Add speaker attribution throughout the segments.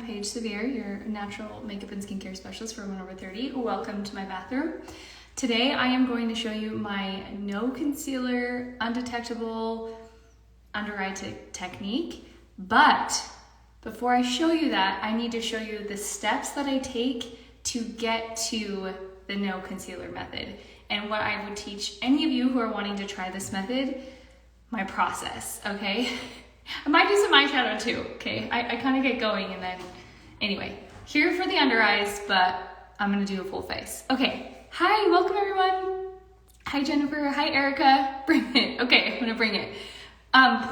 Speaker 1: Paige Cedar, your natural makeup and skincare specialist for women over 30. Welcome to my bathroom. Today I am going to show you my no concealer, undetectable under eye technique. But before I show you that, I need to show you the steps that I take to get to the no concealer method and what I would teach any of you who are wanting to try this method, my process, okay? I might do some eyeshadow too, okay? I kind of get going and then, anyway, here for the under eyes, but I'm gonna do a full face. Okay, hi, welcome everyone. Hi Jennifer, hi Erica, bring it. Okay, I'm gonna bring it.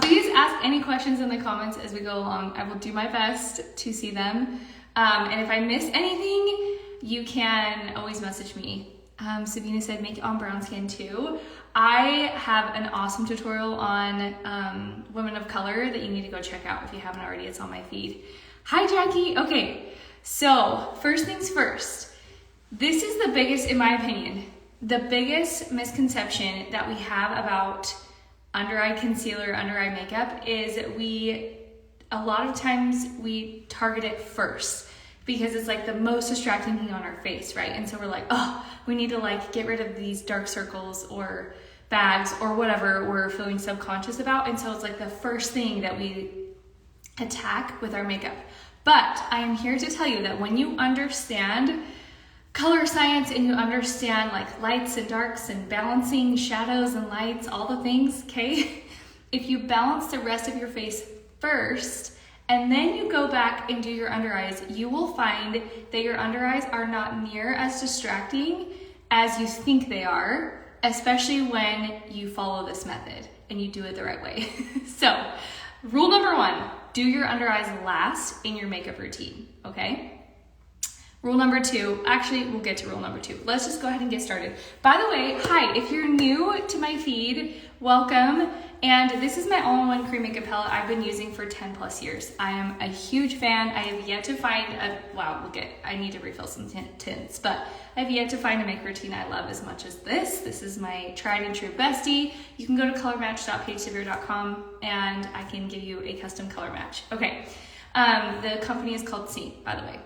Speaker 1: Please ask any questions in the comments as we go along. I will do my best to see them. And if I miss anything, you can always message me. Sabina said make it on brown skin too. I have an awesome tutorial on women of color that you need to go check out if you haven't already. It's on my feed. Hi Jackie. Okay, so first things first. This is the biggest, in my opinion, the biggest misconception that we have about under eye concealer, under eye makeup is a lot of times we target it first because it's like the most distracting thing on our face, right? And so we're like, oh, we need to like get rid of these dark circles or bags or whatever we're feeling subconscious about. And so it's like the first thing that we attack with our makeup. But I am here to tell you that when you understand color science and you understand like lights and darks and balancing shadows and lights, all the things, okay? If you balance the rest of your face first, and then you go back and do your under eyes, you will find that your under eyes are not near as distracting as you think they are, especially when you follow this method and you do it the right way. So, rule number one, do your under eyes last in your makeup routine, okay? Rule number two, actually, we'll get to rule number two. Let's just go ahead and get started. By the way, hi, if you're new to my feed, welcome. And this is my all-in-one cream makeup palette I've been using for 10 plus years. I am a huge fan. I have yet to find I need to refill some tints, but I've yet to find a makeup routine I love as much as this. This is my tried and true bestie. You can go to colormatch.pagesevere.com and I can give you a custom color match. Okay, the company is called C, by the way.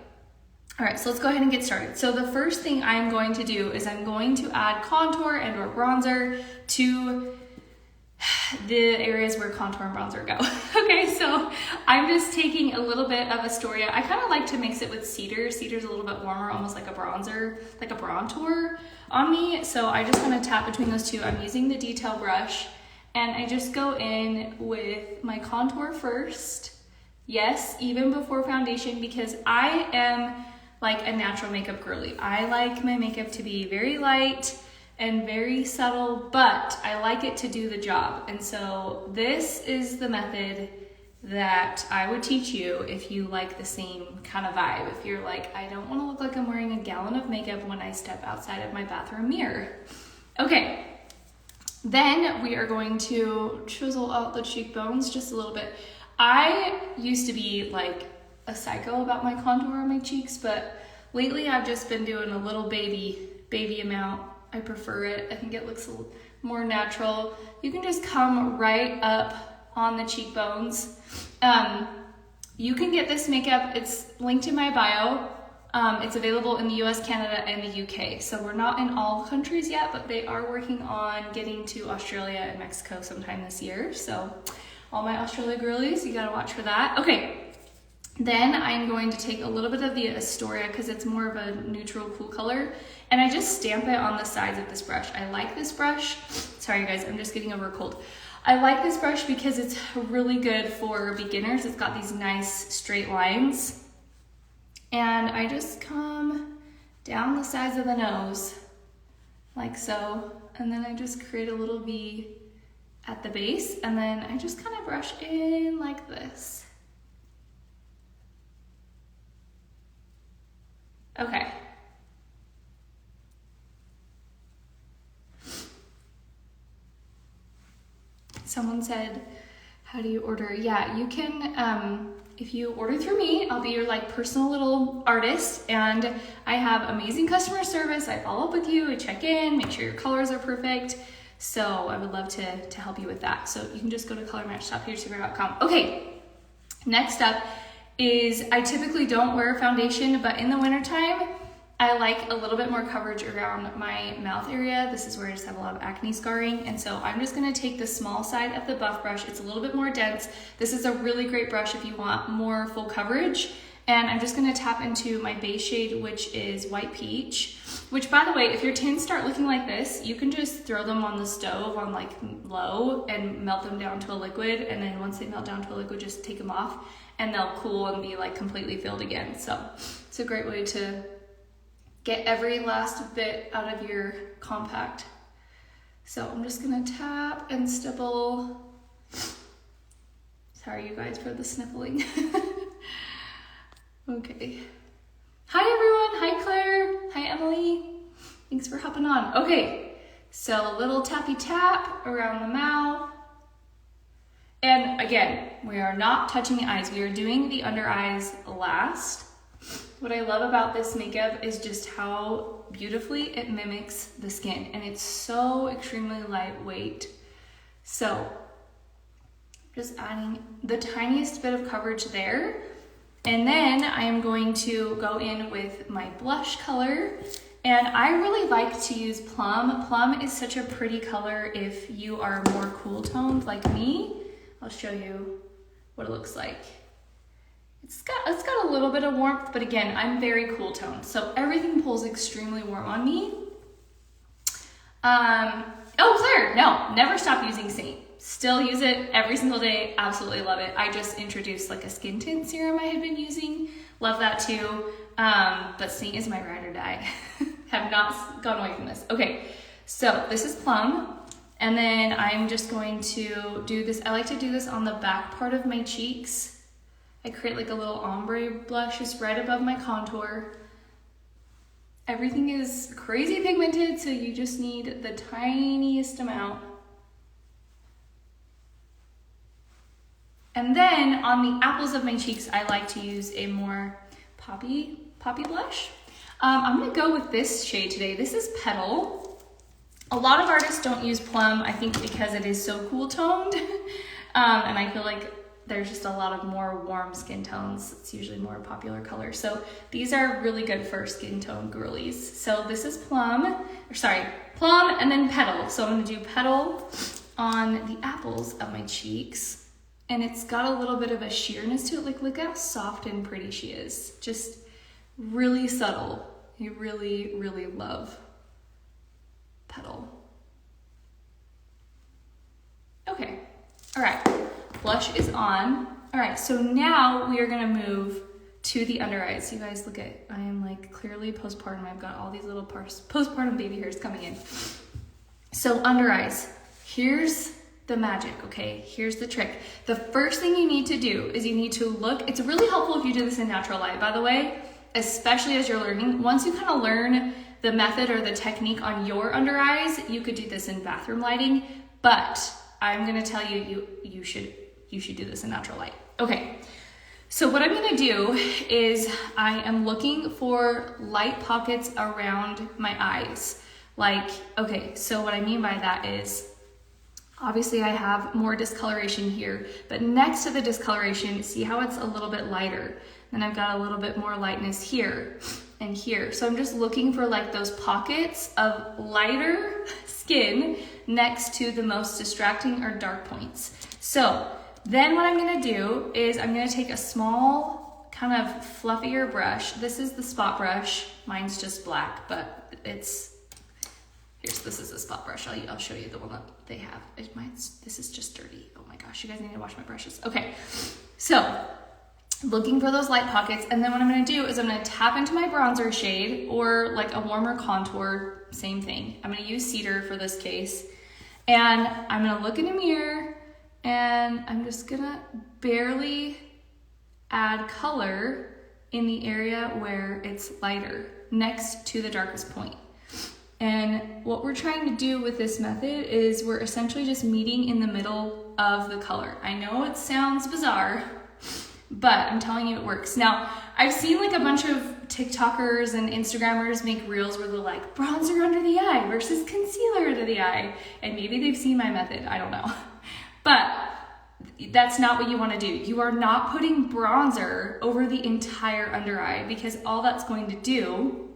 Speaker 1: All right, so let's go ahead and get started. So the first thing I'm going to do is I'm going to add contour and or bronzer to the areas where contour and bronzer go. Okay, so I'm just taking a little bit of Astoria. I kind of like to mix it with Cedar. Cedar's a little bit warmer, almost like a bronzer, like a bronzer on me. So I just want to tap between those two. I'm using the detail brush and I just go in with my contour first. Yes, even before foundation, because I am like a natural makeup girly. I like my makeup to be very light and very subtle, but I like it to do the job. And so this is the method that I would teach you if you like the same kind of vibe. If you're like, I don't wanna look like I'm wearing a gallon of makeup when I step outside of my bathroom mirror. Okay, then we are going to chisel out the cheekbones just a little bit. I used to be like a psycho about my contour on my cheeks, but lately I've just been doing a little baby amount. I prefer it. I think it looks a little more natural. You can just come right up on the cheekbones. You can get this makeup, it's linked in my bio. It's available in the US, Canada, and the UK. So we're not in all countries yet, but they are working on getting to Australia and Mexico sometime this year. So all my Australia girlies, you gotta watch for that. Okay. Then I'm going to take a little bit of the Astoria because it's more of a neutral cool color and I just stamp it on the sides of this brush. I like this brush. Sorry guys, I'm just getting over a cold. I like this brush because it's really good for beginners. It's got these nice straight lines and I just come down the sides of the nose like so, and then I just create a little V at the base and then I just kind of brush in like this. Okay. Someone said, how do you order? Yeah, you can, if you order through me, I'll be your like personal little artist and I have amazing customer service. I follow up with you, I check in, make sure your colors are perfect. So I would love to help you with that. So you can just go to colormatch.pagesevere.com. Okay, next up is I typically don't wear foundation, but in the wintertime, I like a little bit more coverage around my mouth area. This is where I just have a lot of acne scarring. And so I'm just gonna take the small side of the buff brush. It's a little bit more dense. This is a really great brush if you want more full coverage. And I'm just gonna tap into my base shade, which is White Peach, which, by the way, if your tints start looking like this, you can just throw them on the stove on like low and melt them down to a liquid. And then once they melt down to a liquid, just take them off and they'll cool and be like completely filled again. So it's a great way to get every last bit out of your compact. So I'm just gonna tap and stipple. Sorry you guys for the sniffling. Okay. Hi everyone, hi Claire, hi Emily. Thanks for hopping on. Okay, so a little tappy tap around the mouth. And again, we are not touching the eyes. We are doing the under eyes last. What I love about this makeup is just how beautifully it mimics the skin, and it's so extremely lightweight. So just adding the tiniest bit of coverage there. And then I am going to go in with my blush color, and I really like to use Plum. Plum is such a pretty color if you are more cool toned like me. I'll show you what it looks like. It's got a little bit of warmth, but again, I'm very cool toned, so everything pulls extremely warm on me. Oh, Claire, no, never stop using Saint. Still use it every single day, absolutely love it. I just introduced like a skin tint serum I had been using, love that too. But Saint is my ride or die. Have not gone away from this. Okay, so this is Plum, and then I'm just going to do this. I like to do this on the back part of my cheeks. I create like a little ombre blush just right above my contour. Everything is crazy pigmented, so you just need the tiniest amount. And then on the apples of my cheeks, I like to use a more poppy blush. I'm gonna go with this shade today. This is Petal. A lot of artists don't use Plum, I think because it is so cool toned. And I feel like there's just a lot of more warm skin tones. It's usually more popular color. So these are really good for skin tone girlies. So this is Plum and then Petal. So I'm gonna do Petal on the apples of my cheeks. And it's got a little bit of a sheerness to it. Like, look how soft and pretty she is. Just really subtle. I really, really love Petal. Okay, all right. Blush is on. All right, so now we are gonna move to the under eyes. You guys look at, I am like clearly postpartum. I've got all these little postpartum baby hairs coming in. So under eyes, here's the magic, okay? Here's the trick. The first thing you need to do is you need to look, it's really helpful if you do this in natural light, by the way, especially as you're learning. Once you kind of learn the method or the technique on your under eyes, you could do this in bathroom lighting, but I'm gonna tell you, you should do this in natural light. Okay, so what I'm gonna do is I am looking for light pockets around my eyes. Like, okay, so what I mean by that is, obviously I have more discoloration here, but next to the discoloration, see how it's a little bit lighter? Then I've got a little bit more lightness here and here. So I'm just looking for like those pockets of lighter skin next to the most distracting or dark points. So then what I'm gonna do is I'm gonna take a small kind of fluffier brush. This is the spot brush. Mine's just black, but this is the spot brush. I'll show you the one that they have. This is just dirty. Oh my gosh, you guys need to wash my brushes. Okay, so looking for those light pockets, and then what I'm gonna do is I'm gonna tap into my bronzer shade or like a warmer contour, same thing. I'm gonna use Cedar for this case, and I'm gonna look in a mirror, and I'm just gonna barely add color in the area where it's lighter, next to the darkest point. And what we're trying to do with this method is we're essentially just meeting in the middle of the color. I know it sounds bizarre, but I'm telling you it works. Now, I've seen like a bunch of TikTokers and Instagrammers make reels where they're like bronzer under the eye versus concealer under the eye. And maybe they've seen my method, I don't know. But that's not what you want to do. You are not putting bronzer over the entire under eye, because all that's going to do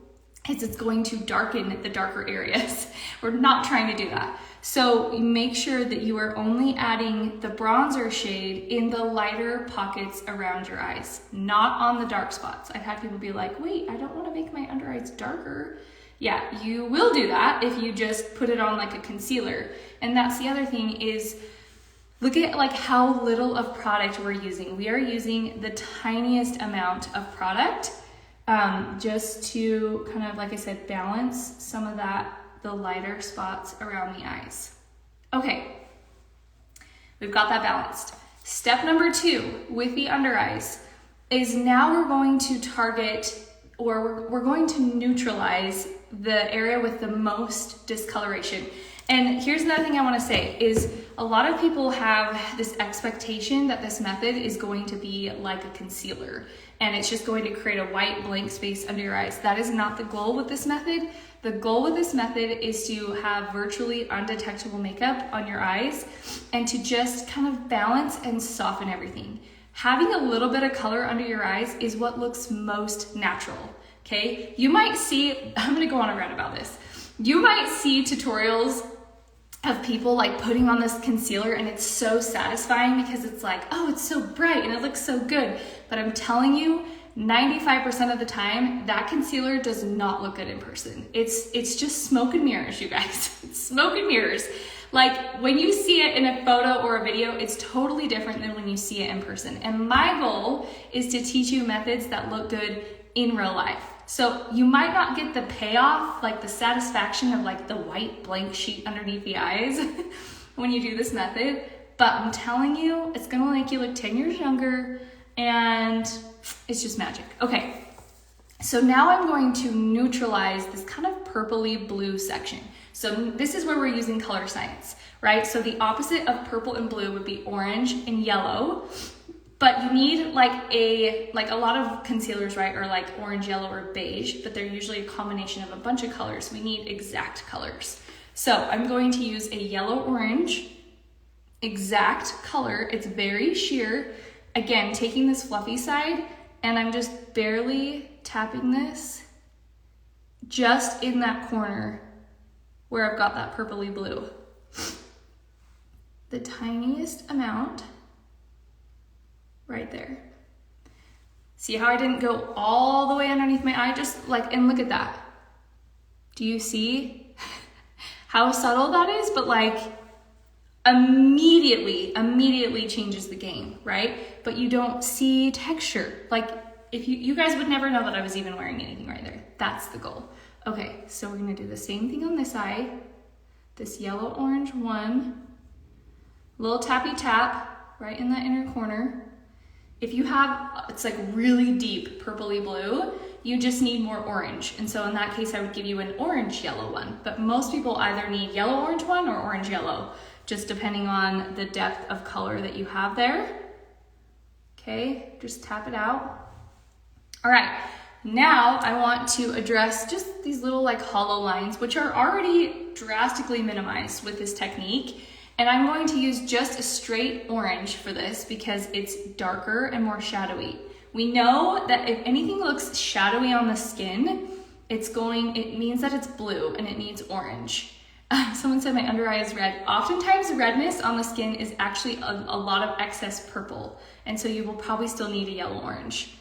Speaker 1: is it's going to darken the darker areas. We're not trying to do that. So you make sure that you are only adding the bronzer shade in the lighter pockets around your eyes, not on the dark spots. I've had people be like, wait, I don't want to make my under eyes darker. Yeah, you will do that if you just put it on like a concealer. And that's the other thing is, look at like how little of product we're using. We are using the tiniest amount of product just to kind of, like I said, balance some of that, the lighter spots around the eyes. Okay, we've got that balanced. Step number 2 with the under eyes is now we're going to target, or we're going to neutralize the area with the most discoloration. And here's another thing I want to say is a lot of people have this expectation that this method is going to be like a concealer and it's just going to create a white blank space under your eyes. That is not the goal with this method. The goal with this method is to have virtually undetectable makeup on your eyes and to just kind of balance and soften everything. Having a little bit of color under your eyes is what looks most natural, okay? You might see, I'm gonna go on a rant about this. You might see tutorials of people like putting on this concealer and it's so satisfying because it's like, oh, it's so bright and it looks so good. But I'm telling you, 95% of the time, that concealer does not look good in person. It's just smoke and mirrors, you guys. It's smoke and mirrors. Like when you see it in a photo or a video, it's totally different than when you see it in person. And my goal is to teach you methods that look good in real life. So you might not get the payoff, like the satisfaction of like the white blank sheet underneath the eyes when you do this method, but I'm telling you, it's gonna make you look 10 years younger and it's just magic. Okay, so now I'm going to neutralize this kind of purpley blue section. So this is where we're using color science, right? So the opposite of purple and blue would be orange and yellow. But you need like a lot of concealers, right, are like orange, yellow, or beige, but they're usually a combination of a bunch of colors. We need exact colors. So I'm going to use a yellow-orange exact color. It's very sheer. Again, taking this fluffy side, and I'm just barely tapping this just in that corner where I've got that purpley blue. The tiniest amount. Right there. See how I didn't go all the way underneath my eye? Just like, and look at that. Do you see how subtle that is? But like immediately changes the game, right? But you don't see texture. Like if you guys would never know that I was even wearing anything right there. That's the goal. Okay, so we're gonna do the same thing on this eye. This yellow-orange one. Little tappy tap right in that inner corner. If you have, it's like really deep purpley blue, you just need more orange. And so in that case, I would give you an orange yellow one. But most people either need yellow orange one or orange yellow, just depending on the depth of color that you have there. Okay, just tap it out. All right, now I want to address just these little like hollow lines, which are already drastically minimized with this technique. And I'm going to use just a straight orange for this because it's darker and more shadowy. We know that if anything looks shadowy on the skin, it means that it's blue and it needs orange. Someone said my under eye is red. Oftentimes redness on the skin is actually a lot of excess purple. And so you will probably still need a yellow orange.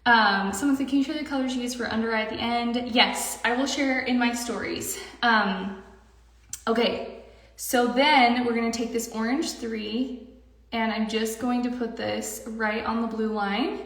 Speaker 1: Someone said, can you share the colors you use for under eye at the end? Yes, I will share in my stories. Okay. So then we're gonna take this orange 3 and I'm just going to put this right on the blue line.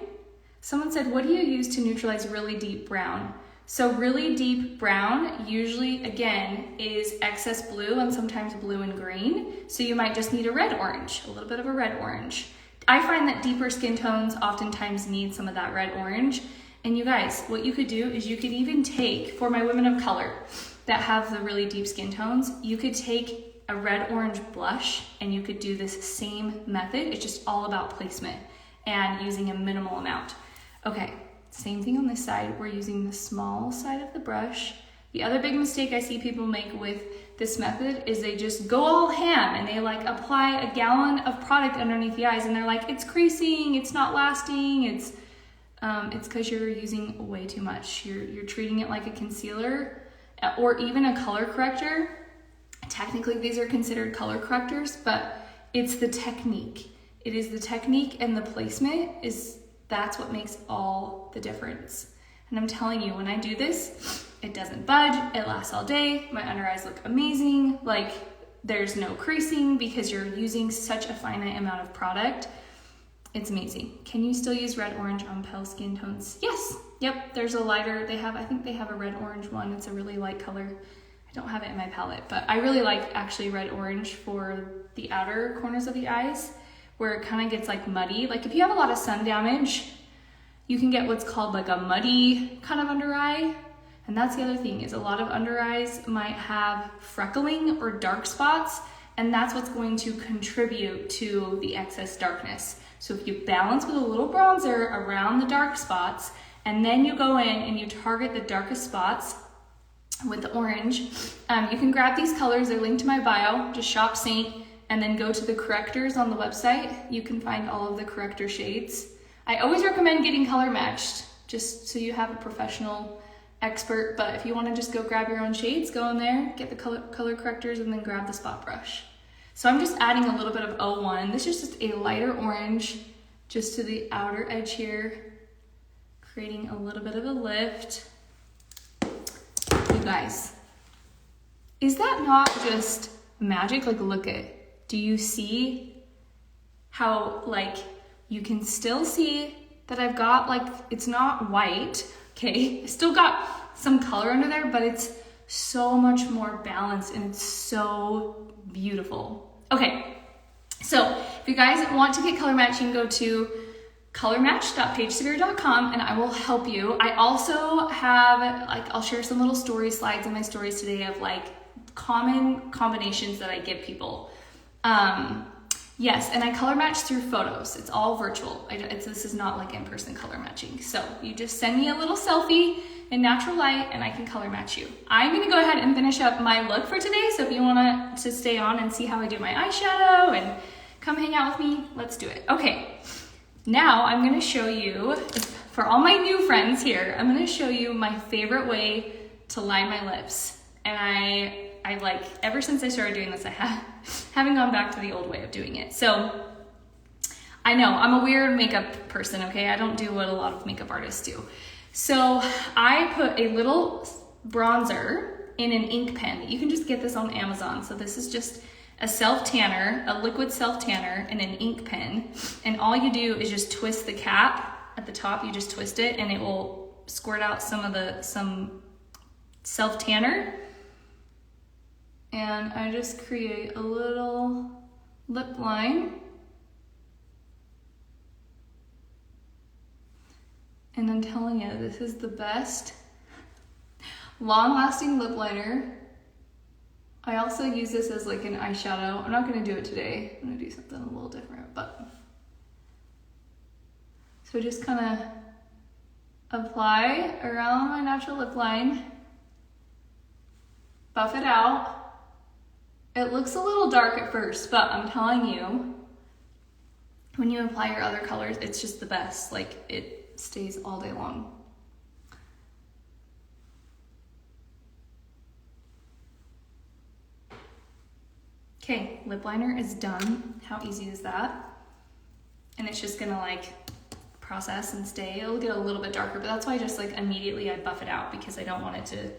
Speaker 1: Someone said, what do you use to neutralize really deep brown? So really deep brown usually, again, is excess blue and sometimes blue and green. So you might just need a red orange, a little bit of a red orange. I find that deeper skin tones oftentimes need some of that red orange. And you guys, what you could do is you could even take, for my women of color that have the really deep skin tones, you could take a red orange blush and you could do this same method. It's just all about placement and using a minimal amount. Okay, same thing on this side. We're using the small side of the brush. The other big mistake I see people make with this method is they just go all ham and they like apply a gallon of product underneath the eyes and they're like, it's creasing, it's not lasting, it's because you're using way too much. You're treating it like a concealer or even a color corrector. Technically, these are considered color correctors, but it's the technique. It is the technique and the placement that's what makes all the difference. And I'm telling you, when I do this, it doesn't budge, it lasts all day, my under eyes look amazing, like there's no creasing because you're using such a finite amount of product. It's amazing. Can you still use red orange on pale skin tones? Yes. Yep, there's a lighter, I think they have a red orange one. It's a really light color. I don't have it in my palette, but I really like actually red orange for the outer corners of the eyes where it kind of gets like muddy. Like if you have a lot of sun damage, you can get what's called like a muddy kind of under eye. And that's the other thing, is a lot of under eyes might have freckling or dark spots, and that's what's going to contribute to the excess darkness. So if you balance with a little bronzer around the dark spots, and then you go in and you target the darkest spots with the orange, you can grab these colors, they're linked to my bio, just shop Saint, and then go to the correctors on the website. You can find all of the corrector shades. I always recommend getting color matched, just so you have a professional expert, but if you want to just go grab your own shades, go in there, get the color correctors, and then grab the spot brush. So I'm just adding a little bit of 01. This is just a lighter orange, just to the outer edge here, creating a little bit of a lift. You guys, is that not just magic? Like, look at, do you see how, like, you can still see that I've got, like, it's not white, okay? I still got some color under there, but it's so much more balanced and it's so beautiful. Okay, so if you guys want to get color match, you can go to colormatch.pagecedar.com and I will help you. I also have, like, I'll share some little story slides in my stories today of like common combinations that I give people. Yes, and I color match through photos. It's all virtual. This is not like in-person color matching. So you just send me a little selfie in natural light and I can color match you. I'm gonna go ahead and finish up my look for today. So if you want to stay on and see how I do my eyeshadow and come hang out with me, let's do it. Okay, now I'm gonna show you, for all my new friends here, I'm gonna show you my favorite way to line my lips. And I like, ever since I started doing this, I haven't gone back to the old way of doing it. So I know I'm a weird makeup person, okay? I don't do what a lot of makeup artists do. So I put a little bronzer in an ink pen. You can just get this on Amazon. So this is just a self-tanner, a liquid self-tanner in an ink pen. And all you do is just twist the cap at the top. You just twist it and it will squirt out some self-tanner. And I just create a little lip line. And I'm telling you, this is the best long-lasting lip liner. I also use this as like an eyeshadow. I'm not gonna do it today. I'm gonna do something a little different, but. So just kind of apply around my natural lip line, buff it out. It looks a little dark at first, but I'm telling you, when you apply your other colors, it's just the best. Like, it stays all day long. Okay, lip liner is done. How easy is that? And it's just gonna like process and stay. It'll get a little bit darker, but that's why I just like immediately I buff it out because I don't want it to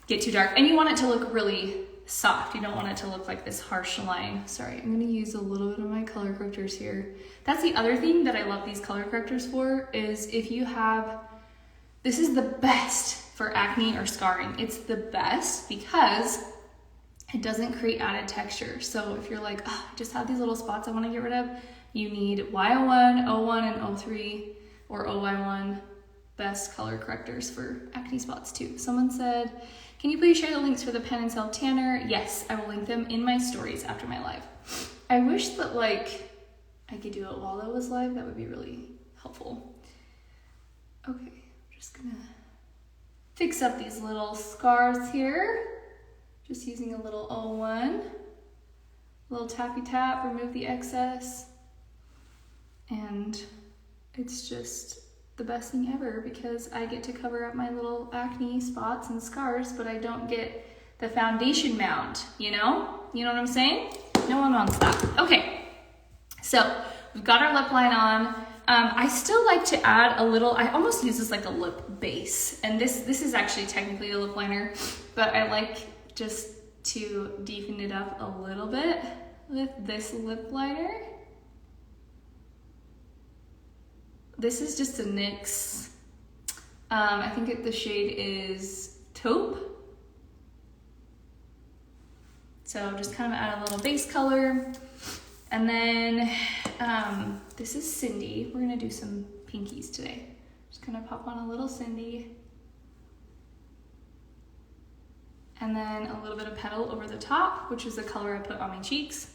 Speaker 1: get too dark. And you want it to look really soft. You don't want it to look like this harsh line. Sorry, I'm gonna use a little bit of my color correctors here. That's the other thing that I love these color correctors for, is if you have, this is the best for acne or scarring. It's the best because it doesn't create added texture. So if you're like, oh, I just have these little spots I wanna get rid of, you need Y01, O1, and O3, or OY1, best color correctors for acne spots too. Someone said, can you please share the links for the pen and self tanner? Yes, I will link them in my stories after my live. I wish that like I could do it while I was live. That would be really helpful. Okay, I'm just gonna fix up these little scars here. Just using a little 01, a little tappy tap, remove the excess. And it's just the best thing ever because I get to cover up my little acne spots and scars, but I don't get the foundation mound, you know? You know what I'm saying? No one wants that. Okay, so we've got our lip line on. I still like to add a little, I almost use this like a lip base. And this is actually technically a lip liner, but I like just to deepen it up a little bit with this lip liner. This is just a NYX, I think the shade is Taupe. So just kind of add a little base color. And then this is Cindy. We're gonna do some pinkies today. Just gonna pop on a little Cindy. And then a little bit of Petal over the top, which is the color I put on my cheeks.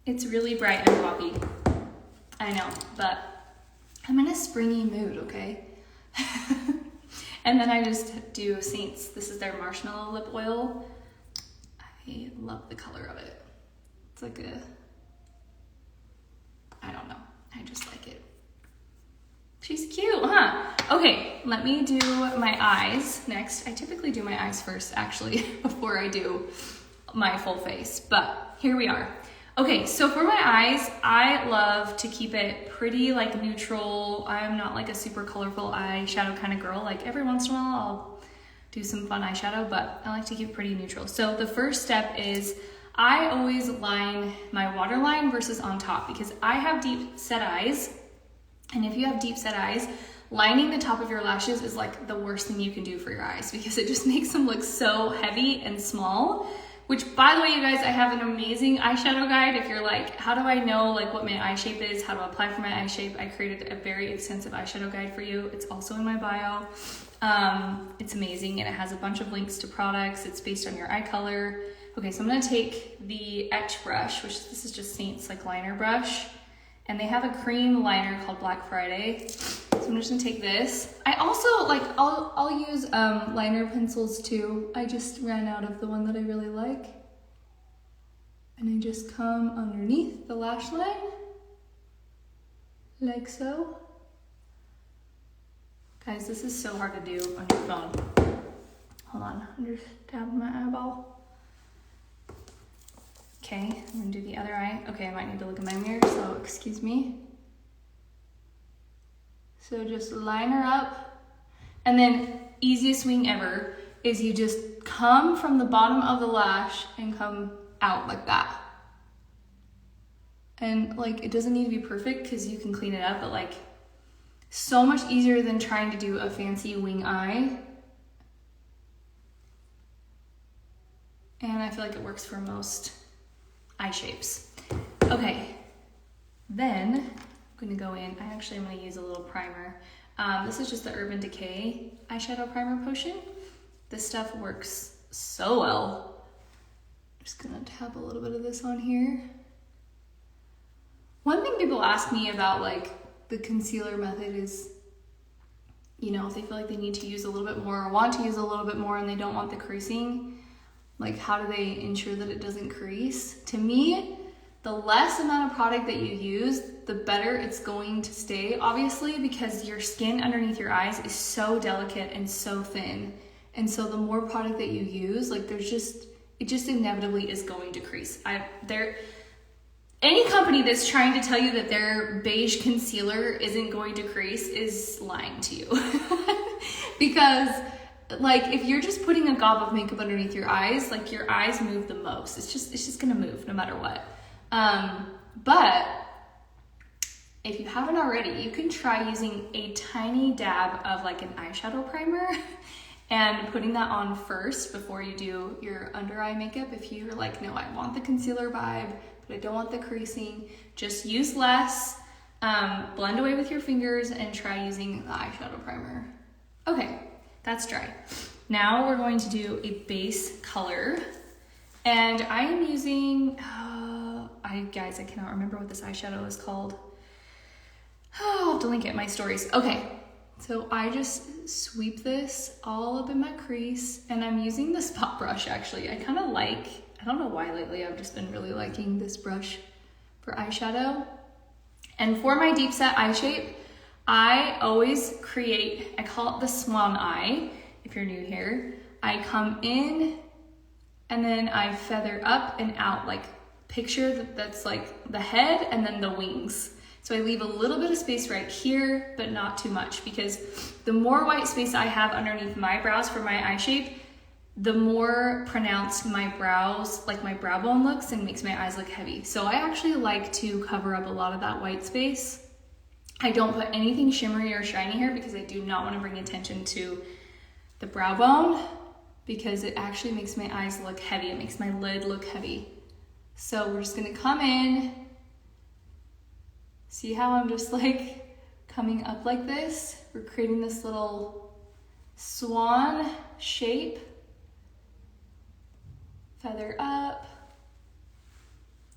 Speaker 1: It's really bright and poppy. I know, but I'm in a springy mood, okay? And then I just do Saints. This is their marshmallow lip oil. I love the color of it. It's like I don't know. I just like it. She's cute, huh? Okay, let me do my eyes next. I typically do my eyes first, actually, before I do my full face, but here we are. Okay, so for my eyes, I love to keep it pretty like neutral. I'm not like a super colorful eyeshadow kind of girl. Like every once in a while, I'll do some fun eyeshadow, but I like to keep it pretty neutral. So the first step is I always line my waterline versus on top because I have deep set eyes. And if you have deep set eyes, lining the top of your lashes is like the worst thing you can do for your eyes because it just makes them look so heavy and small. Which, by the way, you guys, I have an amazing eyeshadow guide. If you're like, how do I know like what my eye shape is, how to apply for my eye shape, I created a very extensive eyeshadow guide for you. It's also in my bio. It's amazing and it has a bunch of links to products. It's based on your eye color. Okay, so I'm gonna take the Etch brush, which this is just Saints like liner brush. And they have a cream liner called Black Friday. So I'm just gonna take this. I also like, I'll use liner pencils too. I just ran out of the one that I really like. And I just come underneath the lash line, like so. Guys, this is so hard to do on your phone. Hold on, I'm just dabbing my eyeball. Okay, I'm gonna do the other eye. Okay, I might need to look in my mirror, so excuse me. So just line her up. And then easiest wing ever is you just come from the bottom of the lash and come out like that. And like, it doesn't need to be perfect because you can clean it up, but like so much easier than trying to do a fancy wing eye. And I feel like it works for most eye shapes. Okay, then I'm gonna go in, I'm gonna use a little primer. This is just the Urban Decay eyeshadow primer potion. This stuff works so well. I'm just gonna tap a little bit of this on here. One thing people ask me about like the concealer method is, you know, if they feel like they need to use a little bit more or want to use a little bit more and they don't want the creasing, like how do they ensure that it doesn't crease? To me, the less amount of product that you use, the better it's going to stay, obviously, because your skin underneath your eyes is so delicate and so thin. And so the more product that you use, like it just inevitably is going to crease. Any company that's trying to tell you that their beige concealer isn't going to crease is lying to you. Because like if you're just putting a gob of makeup underneath your eyes, like your eyes move the most. It's just gonna move no matter what. But if you haven't already, you can try using a tiny dab of like an eyeshadow primer and putting that on first before you do your under eye makeup. If you're like, no, I want the concealer vibe, but I don't want the creasing, just use less, blend away with your fingers and try using the eyeshadow primer. Okay, that's dry. Now we're going to do a base color. And I am using, guys, I cannot remember what this eyeshadow is called. Oh, I'll have to link it in my stories. Okay, So I just sweep this all up in my crease, and I'm using the spot brush actually. I don't know why lately, I've just been really liking this brush for eyeshadow. And for my deep set eye shape, I always create, I call it the swan eye, if you're new here. I come in and then I feather up and out, like picture that's like the head and then the wings. So I leave a little bit of space right here, but not too much, because the more white space I have underneath my brows for my eye shape, the more pronounced my brows, like my brow bone looks, and makes my eyes look heavy. So I actually like to cover up a lot of that white space. I don't put anything shimmery or shiny here because I do not want to bring attention to the brow bone, because it actually makes my eyes look heavy. It makes my lid look heavy. So we're just gonna come in. See how I'm just like coming up like this? We're creating this little swan shape. Feather up.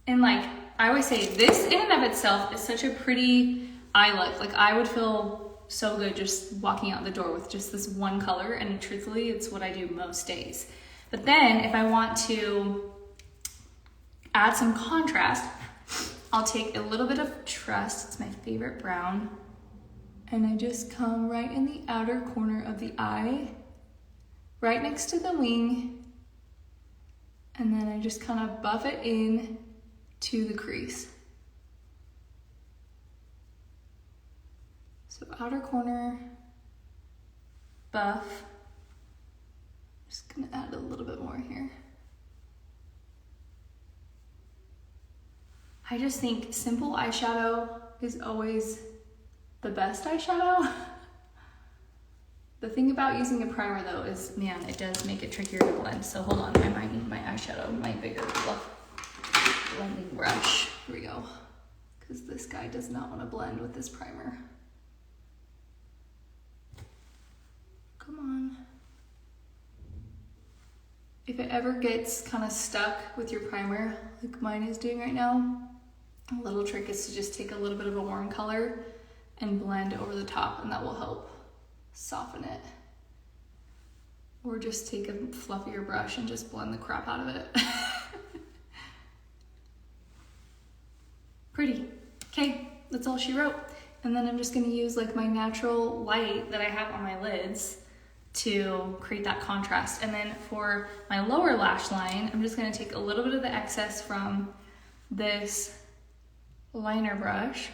Speaker 1: And like, I always say this in and of itself is such a pretty eye look. Like I would feel so good just walking out the door with just this one color, and truthfully, it's what I do most days. But then if I want to add some contrast, I'll take a little bit of Trust, it's my favorite brown, and I just come right in the outer corner of the eye, right next to the wing, and then I just kind of buff it in to the crease. So outer corner, buff. Just gonna add a little bit more here. I just think simple eyeshadow is always the best eyeshadow. The thing about using a primer though is, man, it does make it trickier to blend. So hold on, I might need my eyeshadow, my bigger blending brush. Here we go. Because this guy does not want to blend with this primer. Come on. If it ever gets kind of stuck with your primer, like mine is doing right now, a little trick is to just take a little bit of a warm color and blend over the top, and that will help soften it. Or just take a fluffier brush and just blend the crap out of it. Pretty. Okay, that's all she wrote. And then I'm just gonna use like my natural light that I have on my lids to create that contrast. And then for my lower lash line, I'm just gonna take a little bit of the excess from this liner brush.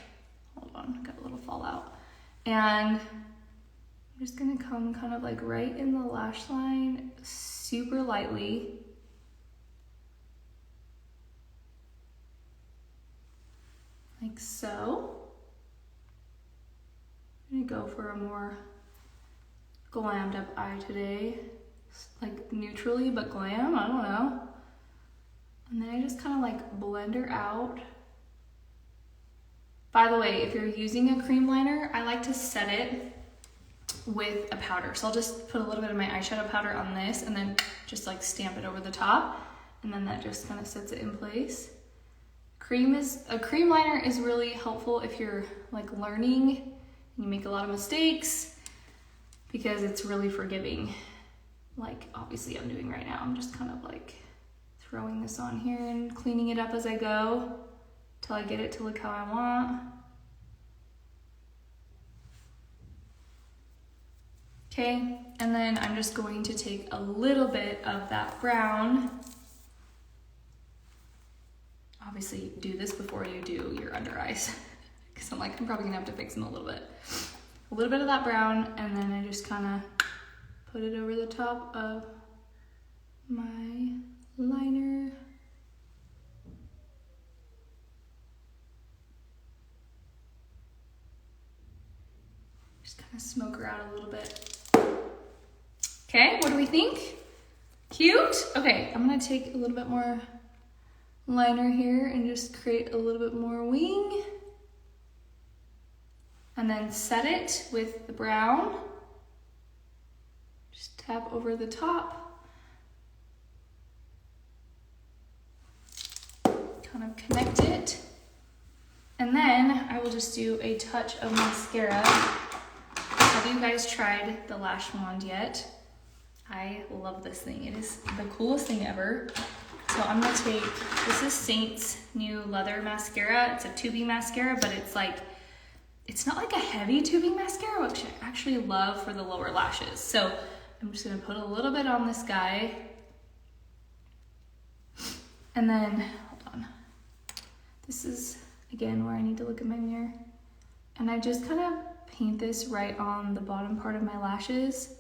Speaker 1: Hold on, got a little fallout. And I'm just gonna come kind of like right in the lash line, super lightly. Like so. I'm gonna go for a more glammed up eye today. Like neutrally, but glam, I don't know. And then I just kind of like blend her out. By the way, if you're using a cream liner, I like to set it with a powder. So I'll just put a little bit of my eyeshadow powder on this and then just like stamp it over the top. And then that just kind of sets it in place. A cream liner is really helpful if you're like learning and you make a lot of mistakes, because it's really forgiving. Like obviously I'm doing right now. I'm just kind of like throwing this on here and cleaning it up as I go till I get it to look how I want. Okay, and then I'm just going to take a little bit of that brown. Obviously do this before you do your under eyes, because I'm probably gonna have to fix them a little bit. A little bit of that brown, and then I just kind of put it over the top of my liner. Just kind of smoke her out a little bit. Okay, what do we think? Cute? Okay, I'm gonna take a little bit more liner here and just create a little bit more wing. And then set it with the brown. Just tap over the top. Kind of connect it. And then I will just do a touch of mascara at have you guys tried the lash wand yet? I love this thing. It is the coolest thing ever. So I'm gonna take, this is Saint's new leather mascara. It's a tubing mascara, but it's like, it's not like a heavy tubing mascara, which I actually love for the lower lashes. So I'm just gonna put a little bit on this guy. And then, hold on. This is, again, where I need to look at my mirror. And I just kind of paint this right on the bottom part of my lashes.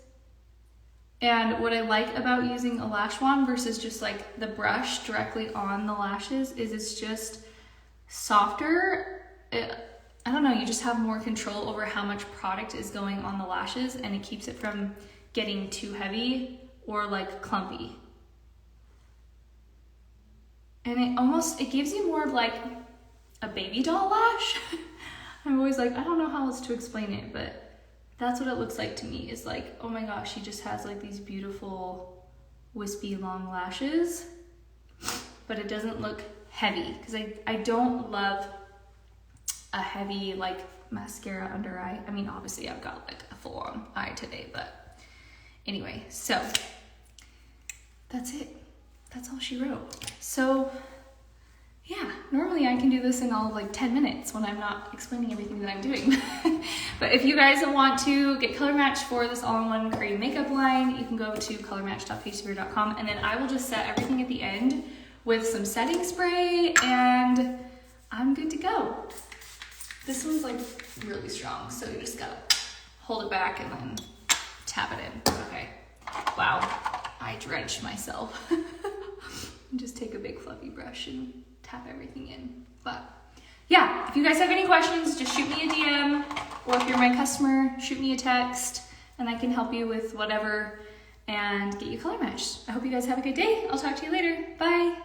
Speaker 1: And what I like about using a lash wand versus just like the brush directly on the lashes is it's just softer. I don't know, you just have more control over how much product is going on the lashes, and it keeps it from getting too heavy or like clumpy. And it gives you more of like a baby doll lash. I'm always like, I don't know how else to explain it, but that's what it looks like to me. Is like, oh my gosh, she just has like these beautiful wispy long lashes, but it doesn't look heavy, because I don't love a heavy like mascara under eye. I mean, obviously I've got like a full on eye today, but anyway, so that's it. That's all she wrote. So yeah, normally I can do this in all of like 10 minutes when I'm not explaining everything that I'm doing. But if you guys want to get color matched for this all-in-one Korean makeup line, you can go to colormatch.pagesever.com, and then I will just set everything at the end with some setting spray, and I'm good to go. This one's like really strong, so you just gotta hold it back and then tap it in. Okay. Wow, I drenched myself. Just take a big fluffy brush and tap everything in. But yeah, if you guys have any questions, just shoot me a DM, or if you're my customer, shoot me a text, and I can help you with whatever and get you color matched. I hope you guys have a good day. I'll talk to you later. Bye.